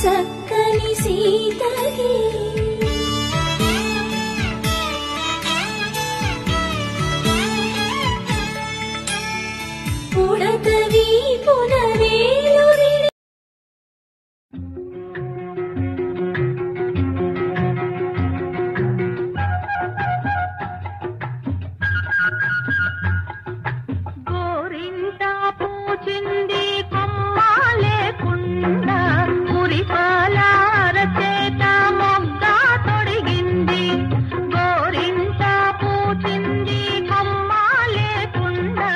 చక్కని సీతకి పుడతవి పునవేలుడి గోరింటా పూచింది కొమ్మ లేకుండా మురిపాల అరచేత మొగ్గ తొడిగింది. గోరింటా పూచింది కొమ్మ లేకుండా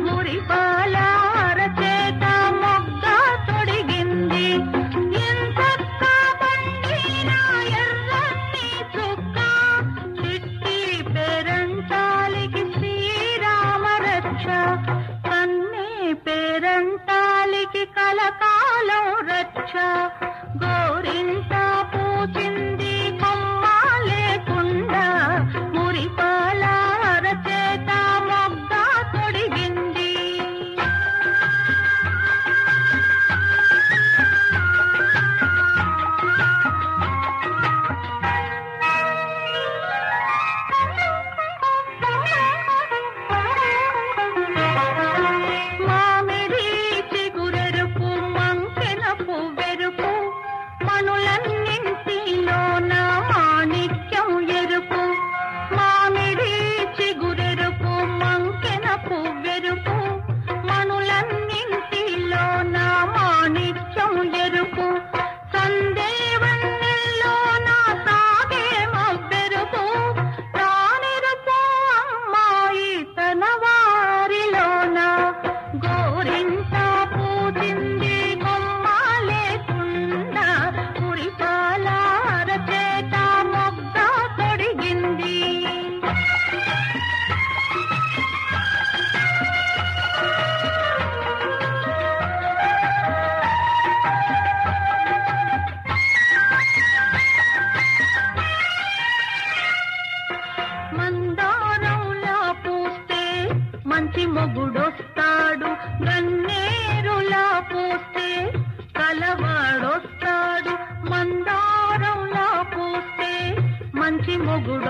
మురిపాల అరచేత మొగ్గ తొడిగింది. ఎంతక్క పండిన ఎర్రని చుక్క చిట్టి పేరంటాలికి శ్రీరామ రక్ష. కన్నే పేరంటాలికి కలకాలం రక్ష. గోరింటా పూచింది కొమ్మ లేకుండా మురిపాల అరచేత మొగ్గ తొడిగింది. మామిడి చిగురెరుపు మంకెన పువ్వెరుపు మనులన్నింటిలోన మాణిక్యం ఎరుపు. మామిడి చిగురెరుపు మంకెన పువ్వెరుపు మనులన్నింటిలోన మాణిక్యం ఎరుపు. సందేవన్నెల్లోన సాగే మబ్బెరుపు తానెరుపు అమ్మాయి తన వారిలోన. గోరింటా పూజింది కొమ్మ లేకుండా మురిపాల అరచేత మొగ్గ తొడిగింది. మందారంలా పూస్తే మంచి మొగుడొస్తాడు. గన్నేరులా పూస్తే కలవాడొస్తాడు. మందారంలా పూస్తే మంచి మొగుడు